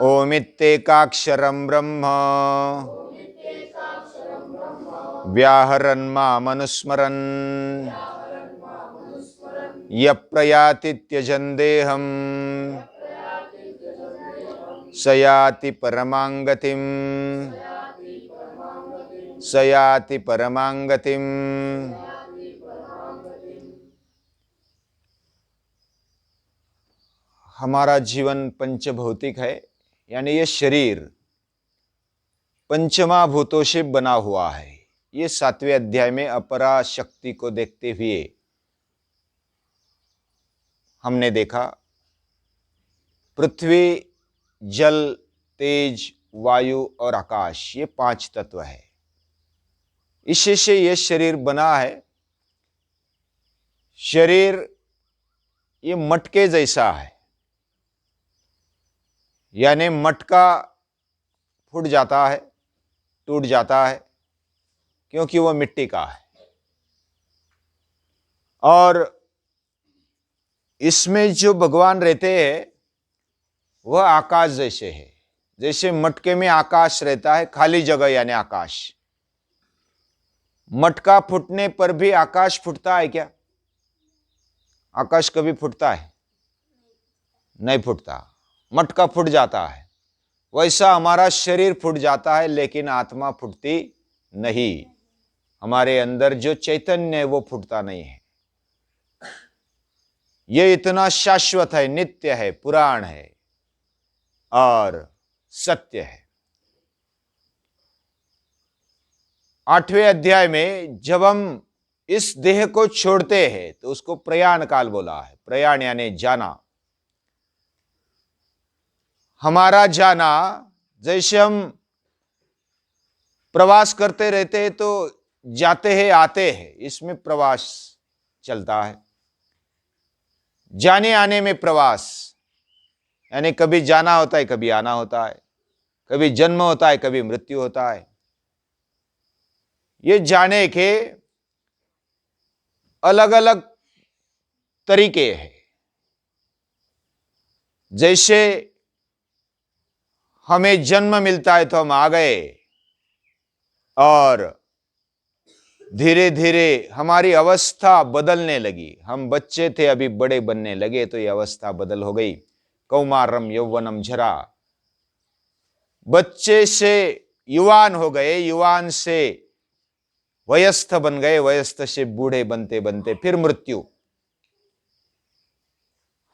ओमित्येकाक्षरं ब्रह्म व्याहरन् मामनुस्मरन् यप्रयाति त्यजन् देहं स याति परमां गतिम् स याति परमां गतिम्। हमारा जीवन पंचभौतिक है, यानी ये शरीर पंचमहाभूतों से बना हुआ है। ये 7वें अध्याय में अपरा शक्ति को देखते हुए हमने देखा पृथ्वी, जल, तेज, वायु और आकाश, ये 5 तत्व है। इसी से ये शरीर बना है। शरीर ये मटके जैसा है, यानी मटका फूट जाता है, टूट जाता है, क्योंकि वह मिट्टी का है। और इसमें जो भगवान रहते हैं वह आकाश जैसे है। जैसे मटके में आकाश रहता है, खाली जगह यानी आकाश। मटका फूटने पर भी आकाश फूटता है क्या? आकाश कभी फूटता है? नहीं फूटता, मटका फूट जाता है। वैसा हमारा शरीर फूट जाता है, लेकिन आत्मा फूटती नहीं। हमारे अंदर जो चैतन्य है वो फूटता नहीं है। ये इतना शाश्वत है, नित्य है, पुराण है और सत्य है। 8वें अध्याय में जब हम इस देह को छोड़ते हैं तो उसको प्रयाण काल बोला है। प्रयाण यानी जाना। हमारा जाना, जैसे हम प्रवास करते रहते हैं तो जाते हैं आते हैं, इसमें प्रवास चलता है। जाने आने में प्रवास, यानी कभी जाना होता है, कभी आना होता है, कभी जन्म होता है, कभी मृत्यु होता है। ये जाने के अलग अलग तरीके हैं। जैसे हमें जन्म मिलता है तो हम आ गए, और धीरे धीरे हमारी अवस्था बदलने लगी। हम बच्चे थे, अभी बड़े बनने लगे तो ये अवस्था बदल हो गई। कौमारम यौवनम झरा, बच्चे से युवान हो गए, युवान से वयस्क बन गए, वयस्क से बूढ़े बनते बनते फिर मृत्यु।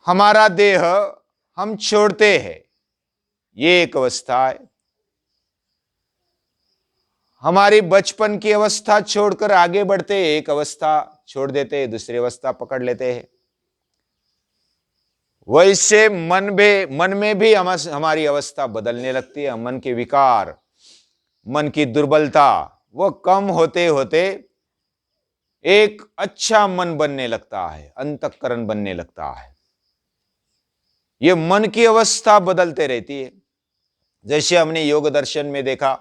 हमारा देह हम छोड़ते हैं, ये एक अवस्था है। हमारी बचपन की अवस्था छोड़कर आगे बढ़ते, एक अवस्था छोड़ देते, दूसरी अवस्था पकड़ लेते हैं। वैसे मन में भी हमारी अवस्था बदलने लगती है। मन के विकार, मन की दुर्बलता, वो कम होते होते एक अच्छा मन बनने लगता है, अंतःकरण बनने लगता है। ये मन की अवस्था बदलते रहती है। जैसे हमने योग दर्शन में देखा,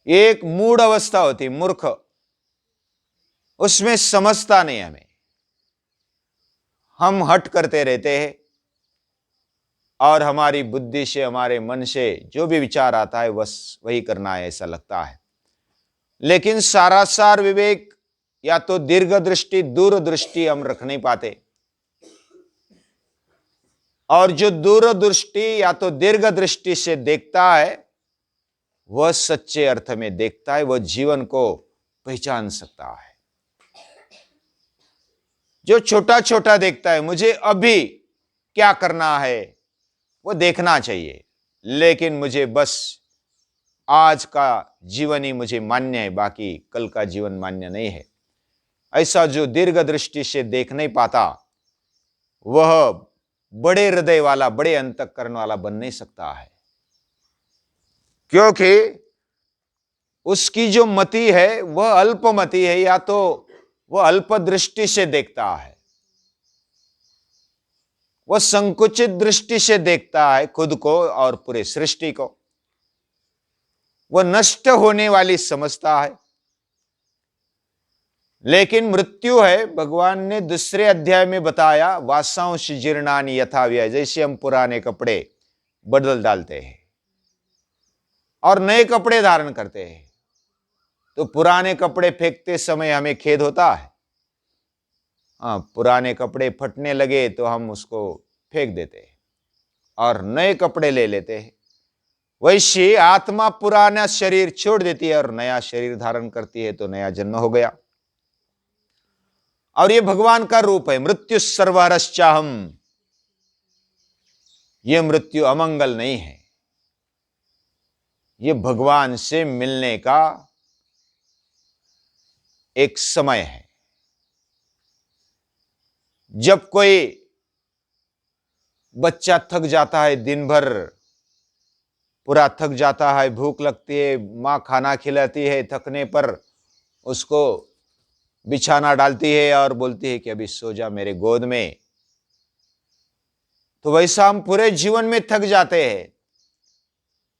एक मूढ़ अवस्था होती, मूर्ख, उसमें समझता नहीं हमें, हम हट करते रहते हैं और हमारी बुद्धि से, हमारे मन से जो भी विचार आता है बस वही करना है, ऐसा लगता है। लेकिन सारासार विवेक या तो दीर्घ दृष्टि, दूरदृष्टि हम रख नहीं पाते। और जो दूरदृष्टि या तो दीर्घ दृष्टि से देखता है वह सच्चे अर्थ में देखता है, वह जीवन को पहचान सकता है। जो छोटा छोटा देखता है, मुझे अभी क्या करना है वो देखना चाहिए, लेकिन मुझे बस आज का जीवन ही मुझे मान्य है, बाकी कल का जीवन मान्य नहीं है, ऐसा जो दीर्घ दृष्टि से देख नहीं पाता वह बड़े हृदय वाला, बड़े अंतःकरण वाला बन नहीं सकता है। क्योंकि उसकी जो मति है वह अल्पमति है, या तो वह अल्प दृष्टि से देखता है, वह संकुचित दृष्टि से देखता है खुद को और पूरे सृष्टि को। वह नष्ट होने वाली समझता है, लेकिन मृत्यु है, भगवान ने दूसरे अध्याय में बताया, वासांश जीर्णानि यथा व्यय, जैसे हम पुराने कपड़े बदल डालते हैं और नए कपड़े धारण करते हैं, तो पुराने कपड़े फेंकते समय हमें खेद होता है। हाँ, पुराने कपड़े फटने लगे तो हम उसको फेंक देते हैं और नए कपड़े ले लेते हैं। वैसे आत्मा पुराना शरीर छोड़ देती है और नया शरीर धारण करती है, तो नया जन्म हो गया। और ये भगवान का रूप है, मृत्यु सर्वहरश्चाहम। ये मृत्यु अमंगल नहीं है, ये भगवान से मिलने का एक समय है। जब कोई बच्चा थक जाता है, दिन भर पूरा थक जाता है, भूख लगती है, मां खाना खिलाती है, थकने पर उसको बिछाना डालती है और बोलती है कि अभी सो जा मेरे गोद में। तो वैसा हम पूरे जीवन में थक जाते हैं,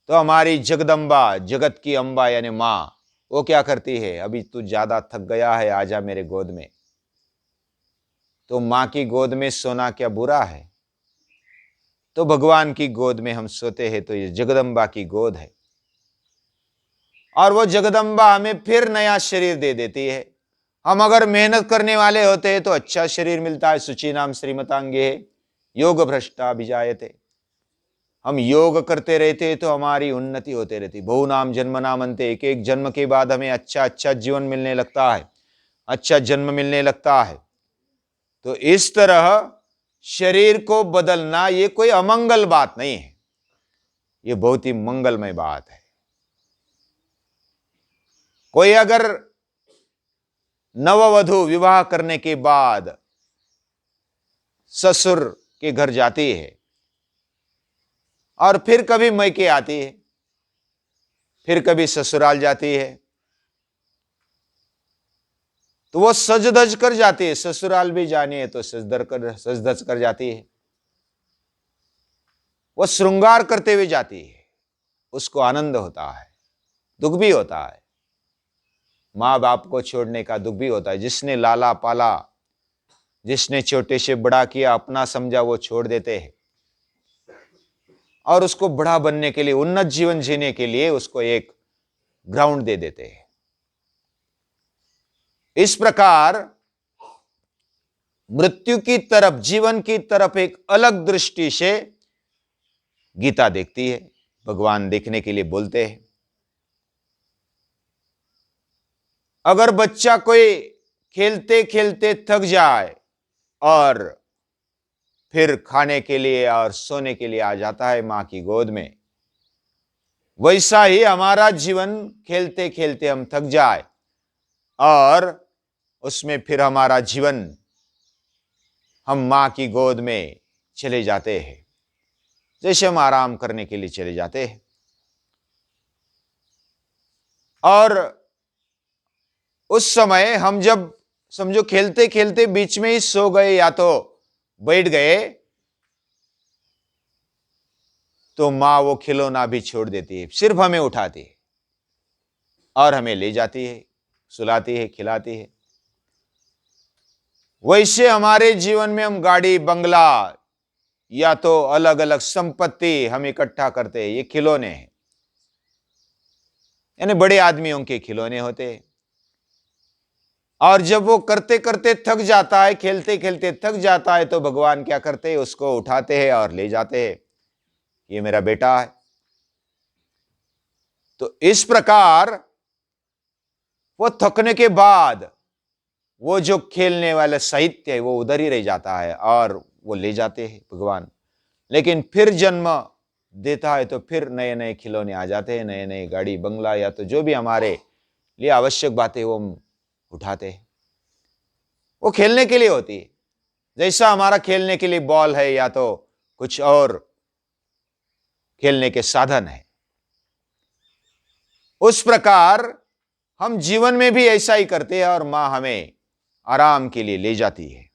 तो हमारी जगदम्बा, जगत की अंबा यानी मां, वो क्या करती है, अभी तू ज्यादा थक गया है, आजा मेरे गोद में। तो मां की गोद में सोना क्या बुरा है? तो भगवान की गोद में हम सोते हैं, तो ये जगदम्बा की गोद है। और वो जगदम्बा हमें फिर नया शरीर दे देती है। हम अगर मेहनत करने वाले होते हैं तो अच्छा शरीर मिलता है। शुचि नाम श्रीमतांगे योग भ्रष्टा भिजायते। हम योग करते रहते तो हमारी उन्नति होते रहती। बहु नाम जन्म नाम अंते, एक एक जन्म के बाद हमें अच्छा जीवन मिलने लगता है, अच्छा जन्म मिलने लगता है। तो इस तरह शरीर को बदलना ये कोई अमंगल बात नहीं है, ये बहुत ही मंगलमय बात है। कोई अगर नववधु विवाह करने के बाद ससुर के घर जाती है और फिर कभी मैके आती है, फिर कभी ससुराल जाती है, तो वो सज धज कर जाती है। ससुराल भी जानी है तो सज धज कर जाती है, वो श्रृंगार करते हुए जाती है। उसको आनंद होता है, दुख भी होता है, मां बाप को छोड़ने का दुख भी होता है। जिसने लाला पाला, जिसने छोटे से बड़ा किया, अपना समझा, वो छोड़ देते हैं और उसको बड़ा बनने के लिए, उन्नत जीवन जीने के लिए उसको एक ग्राउंड दे देते हैं। इस प्रकार मृत्यु की तरफ, जीवन की तरफ एक अलग दृष्टि से गीता देखती है। भगवान देखने के लिए बोलते हैं। अगर बच्चा कोई खेलते खेलते थक जाए और फिर खाने के लिए और सोने के लिए आ जाता है मां की गोद में, वैसा ही हमारा जीवन खेलते खेलते हम थक जाए और उसमें फिर हमारा जीवन हम मां की गोद में चले जाते हैं, जैसे हम आराम करने के लिए चले जाते हैं। और उस समय हम जब समझो खेलते खेलते बीच में ही सो गए या तो बैठ गए, तो मां वो खिलौना भी छोड़ देती है, सिर्फ हमें उठाती है और हमें ले जाती है, सुलाती है, खिलाती है। वैसे हमारे जीवन में हम गाड़ी बंगला या तो अलग अलग संपत्ति हम इकट्ठा करते हैं, ये खिलौने हैं, यानी बड़े आदमियों के खिलौने होते हैं। और जब वो करते करते थक जाता है, खेलते खेलते थक जाता है, तो भगवान क्या करते हैं, उसको उठाते हैं और ले जाते हैं, ये मेरा बेटा है। तो इस प्रकार वो थकने के बाद वो जो खेलने वाला साहित्य है वो उधर ही रह जाता है और वो ले जाते हैं भगवान। लेकिन फिर जन्म देता है तो फिर नए नए खिलौने आ जाते हैं, नए नए गाड़ी बंगला या तो जो भी हमारे लिए आवश्यक बातें वो हम उठाते हैं। वो खेलने के लिए होती है, जैसा हमारा खेलने के लिए बॉल है या तो कुछ और खेलने के साधन है, उस प्रकार हम जीवन में भी ऐसा ही करते हैं और मां हमें आराम के लिए ले जाती है।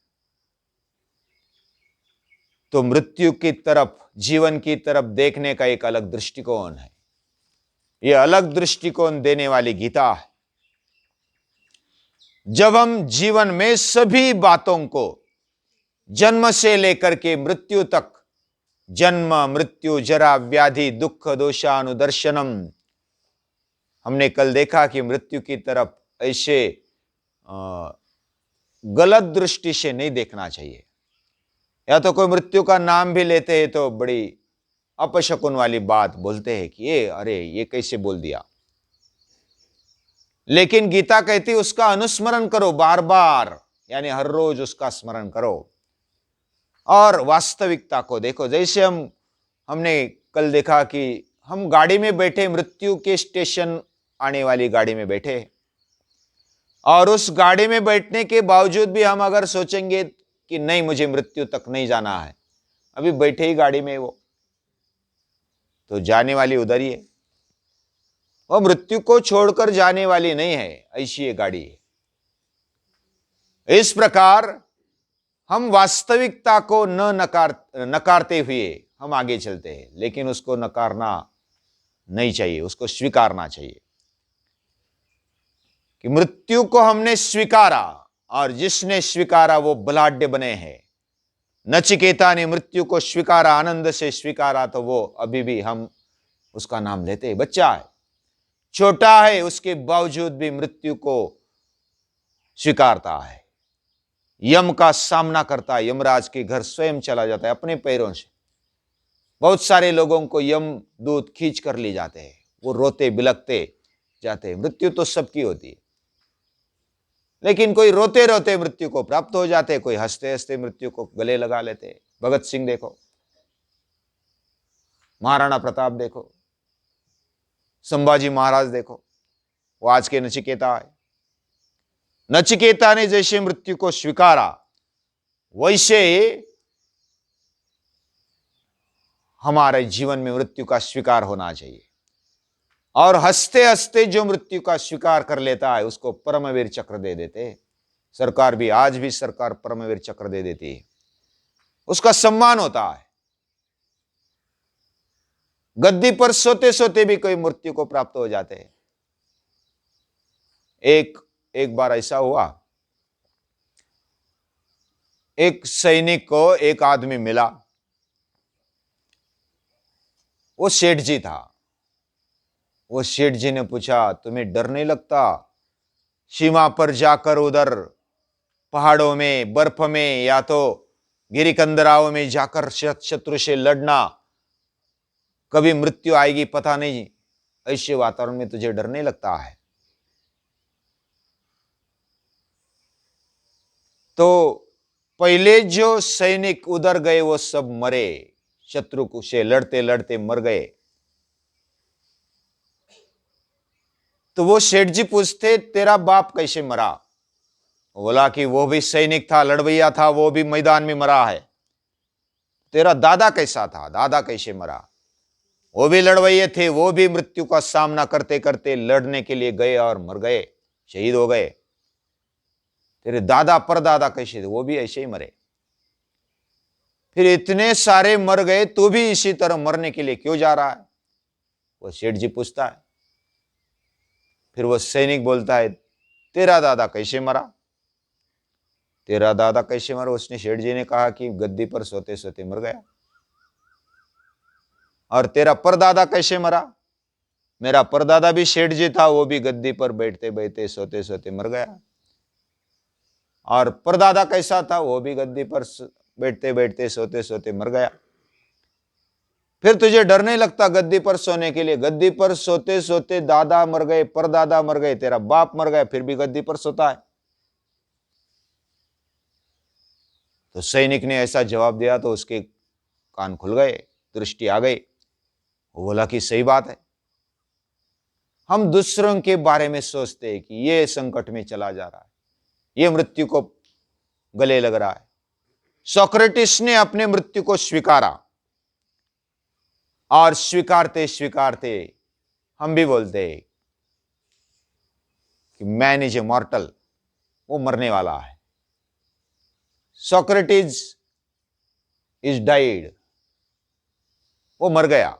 तो मृत्यु की तरफ, जीवन की तरफ देखने का एक अलग दृष्टिकोण है। यह अलग दृष्टिकोण देने वाली गीता है। जब हम जीवन में सभी बातों को जन्म से लेकर के मृत्यु तक, जन्म मृत्यु जरा व्याधि दुख दोषानुदर्शनम, हमने कल देखा कि मृत्यु की तरफ ऐसे गलत दृष्टि से नहीं देखना चाहिए। या तो कोई मृत्यु का नाम भी लेते हैं तो बड़ी अपशकुन वाली बात बोलते हैं कि ये अरे ये कैसे बोल दिया। लेकिन गीता कहती उसका अनुस्मरण करो बार बार, यानी हर रोज उसका स्मरण करो और वास्तविकता को देखो। जैसे हमने कल देखा कि हम गाड़ी में बैठे, मृत्यु के स्टेशन आने वाली गाड़ी में बैठे, और उस गाड़ी में बैठने के बावजूद भी हम अगर सोचेंगे कि नहीं मुझे मृत्यु तक नहीं जाना है, अभी बैठे ही गाड़ी में वो तो जाने वाली उधर ही है, वो मृत्यु को छोड़कर जाने वाली नहीं है, ऐसी ये गाड़ी है। इस प्रकार हम वास्तविकता को नकारते हुए हम आगे चलते हैं, लेकिन उसको नकारना नहीं चाहिए, उसको स्वीकारना चाहिए कि मृत्यु को हमने स्वीकारा, और जिसने स्वीकारा वो बलाढ्य बने हैं। नचिकेता ने मृत्यु को स्वीकारा, आनंद से स्वीकारा, तो वो अभी भी हम उसका नाम लेते हैं। बच्चा है, छोटा है, उसके बावजूद भी मृत्यु को स्वीकारता है, यम का सामना करता है, यमराज के घर स्वयं चला जाता है अपने पैरों से। बहुत सारे लोगों को यम दूत खींच कर ले जाते हैं, वो रोते बिलखते जाते हैं। मृत्यु तो सबकी होती है, लेकिन कोई रोते रोते मृत्यु को प्राप्त हो जाते, कोई हंसते हंसते मृत्यु को गले लगा लेते। भगत सिंह देखो, महाराणा प्रताप देखो, संभाजी महाराज देखो, वो आज के नचिकेता है। नचिकेता ने जैसे मृत्यु को स्वीकारा, वैसे हमारे जीवन में मृत्यु का स्वीकार होना चाहिए। और हंसते हंसते जो मृत्यु का स्वीकार कर लेता है उसको परमवीर चक्र दे देते। सरकार भी, आज भी सरकार परमवीर चक्र दे देती है, उसका सम्मान होता है। गद्दी पर सोते सोते भी कोई मृत्यु को प्राप्त हो जाते हैं। एक बार ऐसा हुआ, एक सैनिक को एक आदमी मिला, वो सेठ जी था। वो सेठ जी ने पूछा, तुम्हें डर नहीं लगता सीमा पर जाकर, उधर पहाड़ों में, बर्फ में, या तो गिरिकंदराओं में जाकर शत्रु से लड़ना, कभी मृत्यु आएगी पता नहीं, ऐसे वातावरण में तुझे डर नहीं लगता है? तो पहले जो सैनिक उधर गए वो सब मरे, शत्रु से लड़ते लड़ते मर गए। तो वो सेठ जी पूछते, तेरा बाप कैसे मरा? बोला कि वो भी सैनिक था, लड़वैया था, वो भी मैदान में मरा है। तेरा दादा कैसा था? दादा कैसे मरा? वो भी लड़वैये थे, वो भी मृत्यु का सामना करते करते लड़ने के लिए गए और मर गए, शहीद हो गए। तेरे दादा परदादा कैसे थे? वो भी ऐसे ही मरे। फिर इतने सारे मर गए, तू भी इसी तरह मरने के लिए क्यों जा रहा है? वो सेठ जी पूछता है। फिर वो सैनिक बोलता है, तेरा दादा कैसे मरा? तेरा दादा कैसे मरा? उसने, सेठ जी ने कहा कि गद्दी पर सोते सोते मर गया। और तेरा परदादा कैसे मरा? मेरा परदादा भी सेठ जी था, वो भी गद्दी पर बैठते बैठते सोते सोते मर गया। और परदादा कैसा था? वो भी गद्दी पर बैठते बैठते सोते सोते मर गया। फिर तुझे डर नहीं लगता गद्दी पर सोने के लिए? गद्दी पर सोते सोते दादा मर गए, परदादा मर गए, तेरा बाप मर गया, फिर भी गद्दी पर सोता है। तो सैनिक ने ऐसा जवाब दिया तो उसके कान खुल गए, दृष्टि आ गई। वो बोला कि सही बात है, हम दूसरों के बारे में सोचते हैं कि ये संकट में चला जा रहा है, ये मृत्यु को गले लग रहा है। सोक्रेटिस ने अपने मृत्यु को स्वीकारा, और स्वीकारते स्वीकारते हम भी बोलते हैं कि मैन इज ए मॉर्टल, वो मरने वाला है। सोक्रेटिस इज डाइड, वो मर गया,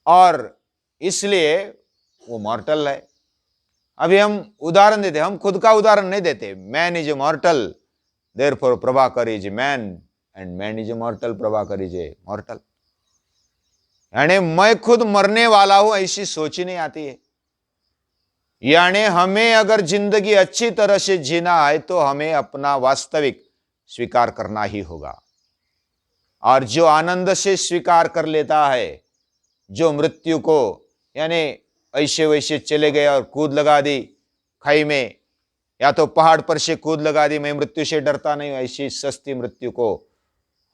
और इसलिए वो मॉर्टल है। अभी हम उदाहरण देते, हम खुद का उदाहरण नहीं देते। Man is a मॉर्टल, therefore Prabhakar is a man and man is a मॉर्टल, Prabhakar is a मॉर्टल। यानी मैं खुद मरने वाला हूं, ऐसी सोच ही नहीं आती है। यानी हमें अगर जिंदगी अच्छी तरह से जीना है तो हमें अपना वास्तविक स्वीकार करना ही होगा। और जो आनंद से स्वीकार कर लेता है, जो मृत्यु को यानी ऐसे वैसे चले गए और कूद लगा दी खाई में, या तो पहाड़ पर से कूद लगा दी, मैं मृत्यु से डरता नहीं हूं, ऐसी सस्ती मृत्यु को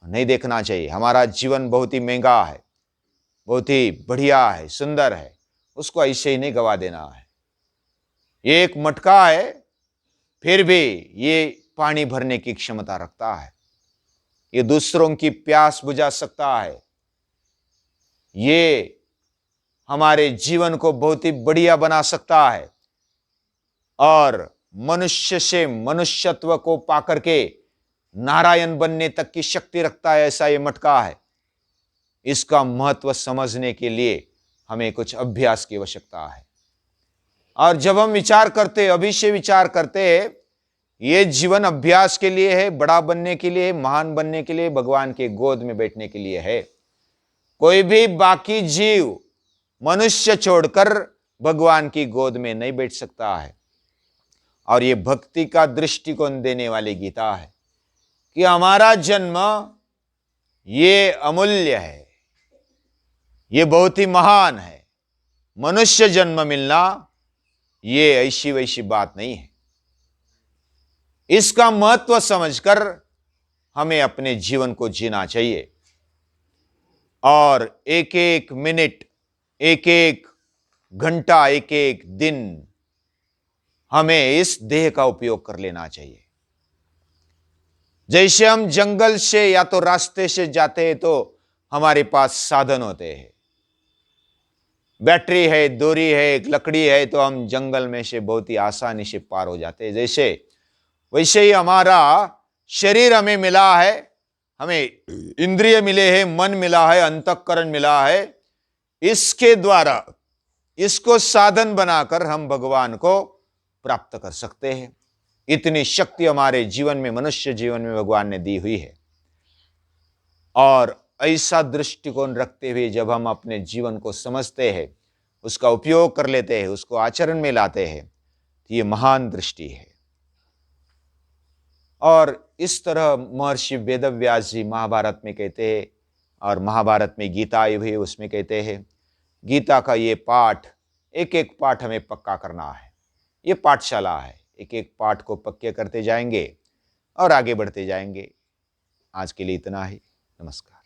नहीं देखना चाहिए। हमारा जीवन बहुत ही महंगा है, बहुत ही बढ़िया है, सुंदर है, उसको ऐसे ही नहीं गवा देना है। ये एक मटका है, फिर भी ये पानी भरने की क्षमता रखता है, ये दूसरों की प्यास बुझा सकता है, ये हमारे जीवन को बहुत ही बढ़िया बना सकता है, और मनुष्य से मनुष्यत्व को पाकर के नारायण बनने तक की शक्ति रखता है, ऐसा ये मटका है। इसका महत्व समझने के लिए हमें कुछ अभ्यास की आवश्यकता है। और जब हम विचार करते, अभी से विचार करते, ये जीवन अभ्यास के लिए है, बड़ा बनने के लिए, महान बनने के लिए, भगवान के गोद में बैठने के लिए है। कोई भी बाकी जीव मनुष्य छोड़कर भगवान की गोद में नहीं बैठ सकता है। और ये भक्ति का दृष्टिकोण देने वाली गीता है कि हमारा जन्म ये अमूल्य है, ये बहुत ही महान है। मनुष्य जन्म मिलना ये ऐसी वैसी बात नहीं है। इसका महत्व समझकर हमें अपने जीवन को जीना चाहिए, और एक एक मिनट, एक एक घंटा, एक एक दिन हमें इस देह का उपयोग कर लेना चाहिए। जैसे हम जंगल से या तो रास्ते से जाते हैं तो हमारे पास साधन होते हैं, बैटरी है, डोरी है, एक लकड़ी है, तो हम जंगल में से बहुत ही आसानी से पार हो जाते हैं। जैसे वैसे ही हमारा शरीर हमें मिला है, हमें इंद्रिय मिले हैं, मन मिला है, अंतःकरण मिला है। इसके द्वारा, इसको साधन बनाकर हम भगवान को प्राप्त कर सकते हैं। इतनी शक्ति हमारे जीवन में, मनुष्य जीवन में भगवान ने दी हुई है। और ऐसा दृष्टिकोण रखते हुए जब हम अपने जीवन को समझते हैं, उसका उपयोग कर लेते हैं, उसको आचरण में लाते हैं, तो ये महान दृष्टि है। और इस तरह महर्षि वेदव्यास जी महाभारत में कहते हैं, और महाभारत में गीता आई हुई उसमें कहते हैं, गीता का ये पाठ, एक एक पाठ हमें पक्का करना है। ये पाठशाला है, एक एक पाठ को पक्के करते जाएंगे और आगे बढ़ते जाएंगे। आज के लिए इतना ही। नमस्कार।